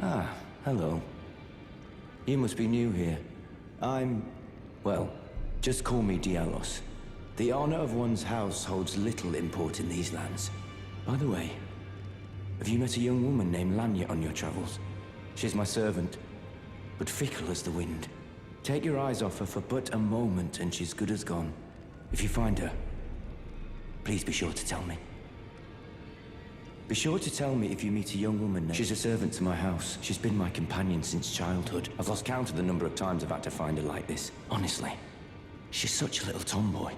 Ah, hello. You must be new here. Well, just call me Diallos. The honor of one's house holds little import in these lands. By the way, have you met a young woman named Lanya on your travels? She's my servant, but fickle as the wind. Take your eyes off her for but a moment and she's good as gone. If you find her, please be sure to tell me. Be sure to tell me if you meet a young woman named... She's a servant to my house. She's been my companion since childhood. I've lost count of the number of times I've had to find her like this. Honestly, she's such a little tomboy.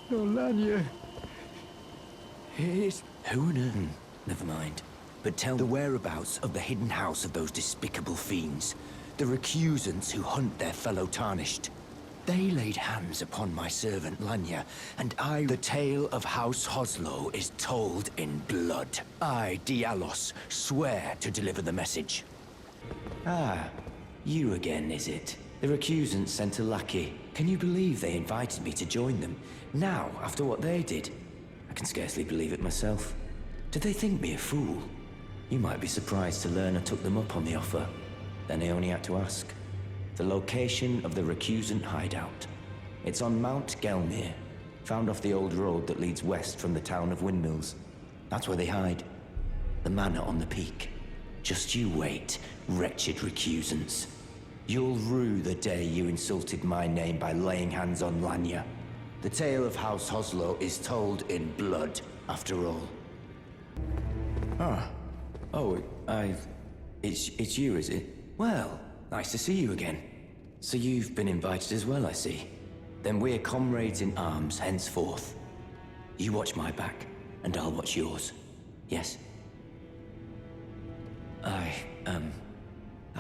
Oh, Lanya. Who on earth? Never mind. But tell the whereabouts of the hidden house of those despicable fiends. The recusants who hunt their fellow tarnished. They laid hands upon my servant Lanya, and the tale of House Hoslo is told in blood. I, Diallos, swear to deliver the message. Ah, you again, is it? The recusants sent a lackey. Can you believe they invited me to join them? Now, after what they did? I can scarcely believe it myself. Did they think me a fool? You might be surprised to learn I took them up on the offer. Then I only had to ask. The location of the recusant hideout. It's on Mount Gelmir, found off the old road that leads west from the town of Windmills. That's where they hide. The manor on the peak. Just you wait, wretched recusants. You'll rue the day you insulted my name by laying hands on Lanya. The tale of House Hoslo is told in blood, after all. It's you, is it? Well, nice to see you again. So you've been invited as well, I see. Then we're comrades in arms henceforth. You watch my back, and I'll watch yours. Yes? I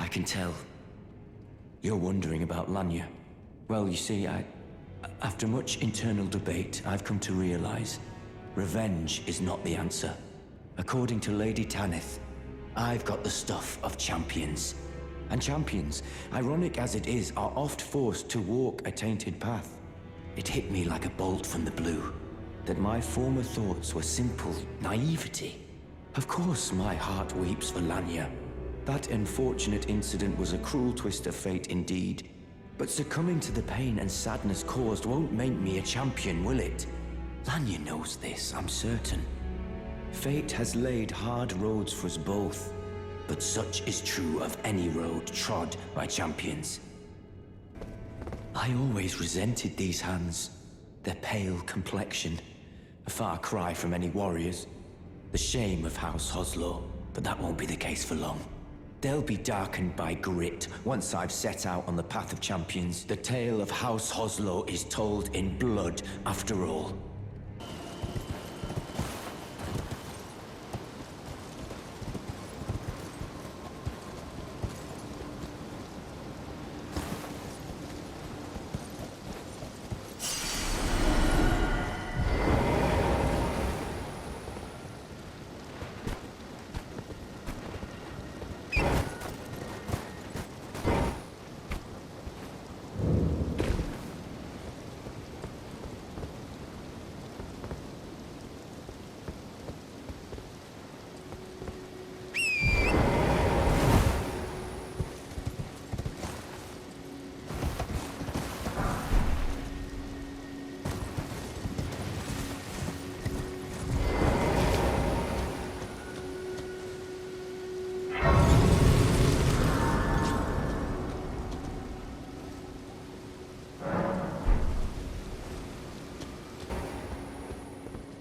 can tell. You're wondering about Lanya. Well, you see, after much internal debate, I've come to realize revenge is not the answer. According to Lady Tanith, I've got the stuff of champions. And champions, ironic as it is, are oft forced to walk a tainted path. It hit me like a bolt from the blue, that my former thoughts were simple naivety. Of course my heart weeps for Lanya. That unfortunate incident was a cruel twist of fate indeed. But succumbing to the pain and sadness caused won't make me a champion, will it? Lanya knows this, I'm certain. Fate has laid hard roads for us both. But such is true of any road trod by champions. I always resented these hands, their pale complexion, a far cry from any warriors. The shame of House Hoslo, but that won't be the case for long. They'll be darkened by grit once I've set out on the path of champions. The tale of House Hoslo is told in blood, after all.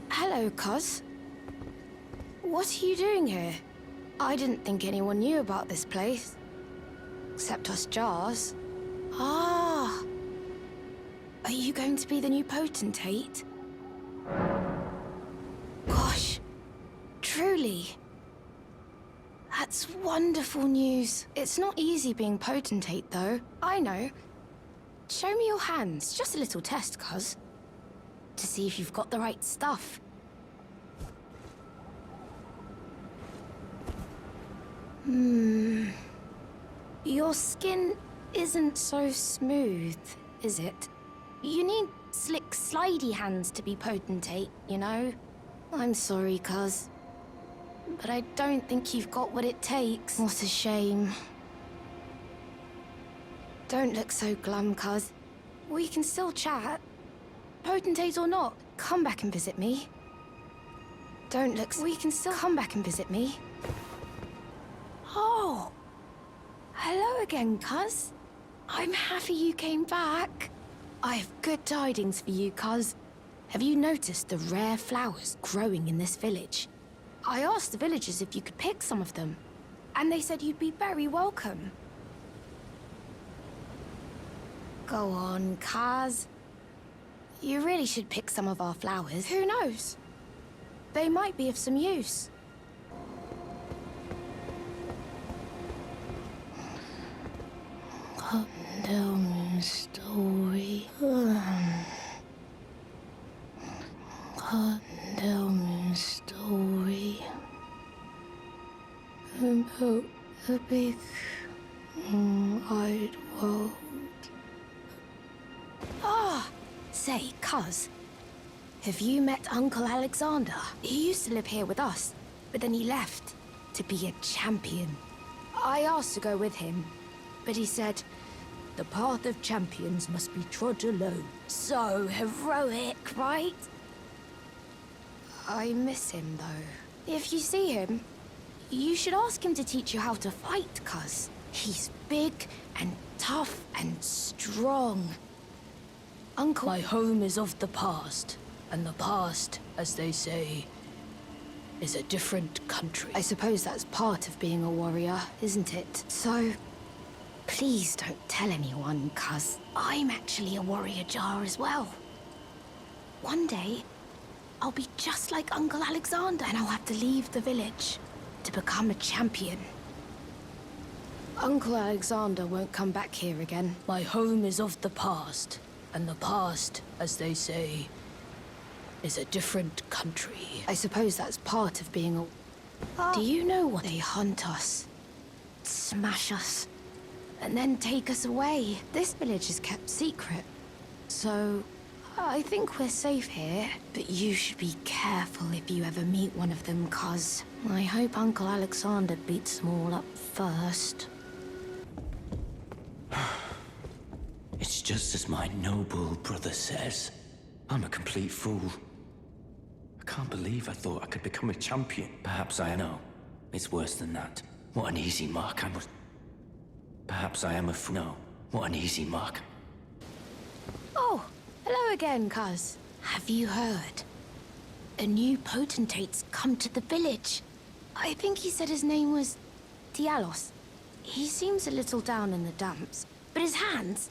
Hello, Cos. What are you doing here? I didn't think anyone knew about this place. Except us Jars. Ah! Are you going to be the new potentate? Gosh, truly. That's wonderful news. It's not easy being potentate, though. I know. Show me your hands, just a little test, Cos. To see if you've got the right stuff. Your skin isn't so smooth, is it? You need slick, slidey hands to be potentate, you know? I'm sorry, cuz. But I don't think you've got what it takes. What a shame. Don't look so glum, cuz. We can still chat. Potentate or not, come back and visit me. Don't look... We can still come back and visit me. Oh! Hello again, cuz. I'm happy you came back. I have good tidings for you, cuz. Have you noticed the rare flowers growing in this village? I asked the villagers if you could pick some of them, and they said you'd be very welcome. Go on, Kaz. You really should pick some of our flowers. Who knows? They might be of some use. Come down, story. Come down, story. About a big, wide world. Ah! Say, cuz, have you met Uncle Alexander? He used to live here with us, but then he left to be a champion. I asked to go with him, but he said, the path of champions must be trod alone. So heroic, right? I miss him, though. If you see him, you should ask him to teach you how to fight, cuz. He's big and tough and strong. Uncle... My home is of the past, and the past, as they say, is a different country. I suppose that's part of being a warrior, isn't it? So, please don't tell anyone, cuz I'm actually a warrior jar as well. One day, I'll be just like Uncle Alexander, and I'll have to leave the village to become a champion. Uncle Alexander won't come back here again. My home is of the past, and the past, as they say, is a different country. I suppose that's part of being a... Do you know what? They hunt us, smash us, and then take us away. This village is kept secret, so I think we're safe here. But you should be careful if you ever meet one of them, cuz I hope Uncle Alexander beats them all up first. It's just as my noble brother says. I'm a complete fool. I can't believe I thought I could become a champion. Perhaps I know. It's worse than that. What an easy mark I was. Perhaps I am a fool. No. What an easy mark. Oh, hello again, cuz. Have you heard? A new potentate's come to the village. I think he said his name was Diallos. He seems a little down in the dumps, but his hands,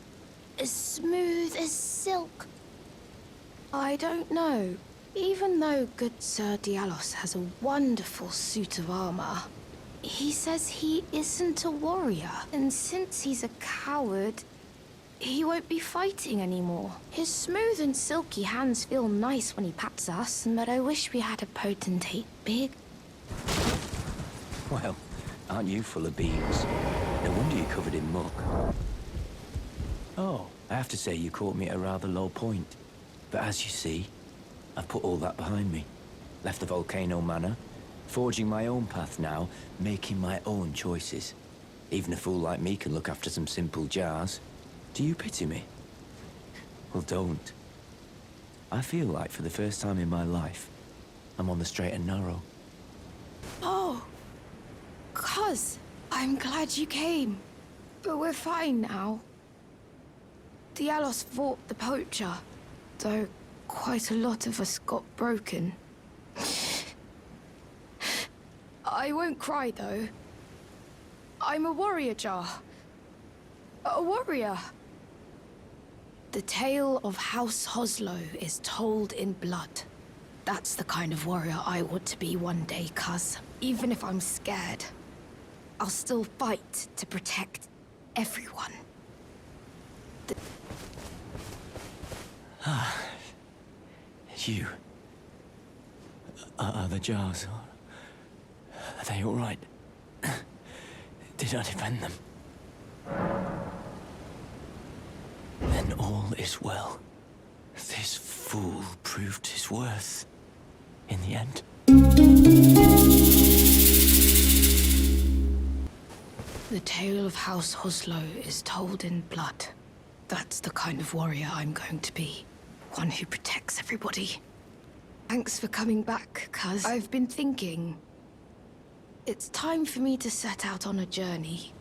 as smooth as silk. I don't know. Even though good Sir Diallos has a wonderful suit of armor, he says he isn't a warrior. And since he's a coward, he won't be fighting anymore. His smooth and silky hands feel nice when he pats us, but I wish we had a potentate big. Well, aren't you full of beans? No wonder you're covered in muck. Oh, I have to say you caught me at a rather low point. But as you see, I've put all that behind me. Left the volcano manor, forging my own path now, making my own choices. Even a fool like me can look after some simple jars. Do you pity me? Well, don't. I feel like for the first time in my life, I'm on the straight and narrow. Oh, cuz, I'm glad you came. But we're fine now. Diallos fought the poacher, though quite a lot of us got broken. I won't cry, though. I'm a warrior jar. A warrior. The tale of House Hoslow is told in blood. That's the kind of warrior I want to be one day, cuz. Even if I'm scared, I'll still fight to protect everyone. You... Are the jars... Are they all right? Did I defend them? Then all is well. This fool proved his worth. in the end. The tale of House Oslo is told in blood. That's the kind of warrior I'm going to be. One who protects everybody. Thanks for coming back, cuz I've been thinking. It's time for me to set out on a journey.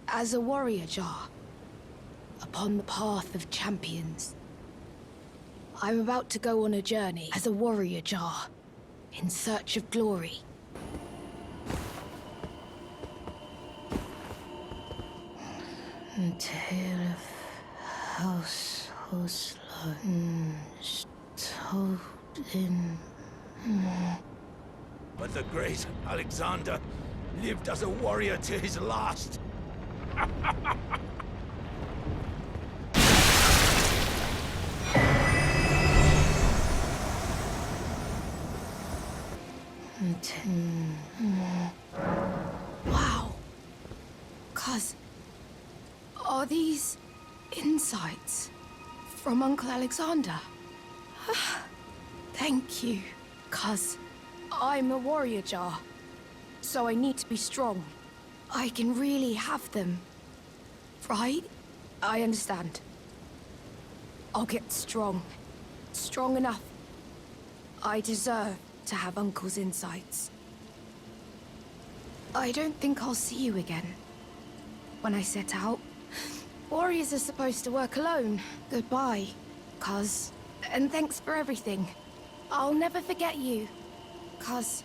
As a warrior jar. Upon the path of champions. I'm about to go on a journey as a warrior jar. In search of glory. The tale of House Oslo is told in... But the great Alexander lived as a warrior to his last. Wow. Cuz, are these insights from Uncle Alexander? Thank you, cuz I'm a warrior jar, so I need to be strong. I can really have them, right? I understand. I'll get strong. Strong enough. I deserve to have Uncle's insights. I don't think I'll see you again. When I set out, warriors are supposed to work alone. Goodbye, cuz. And thanks for everything. I'll never forget you, cuz.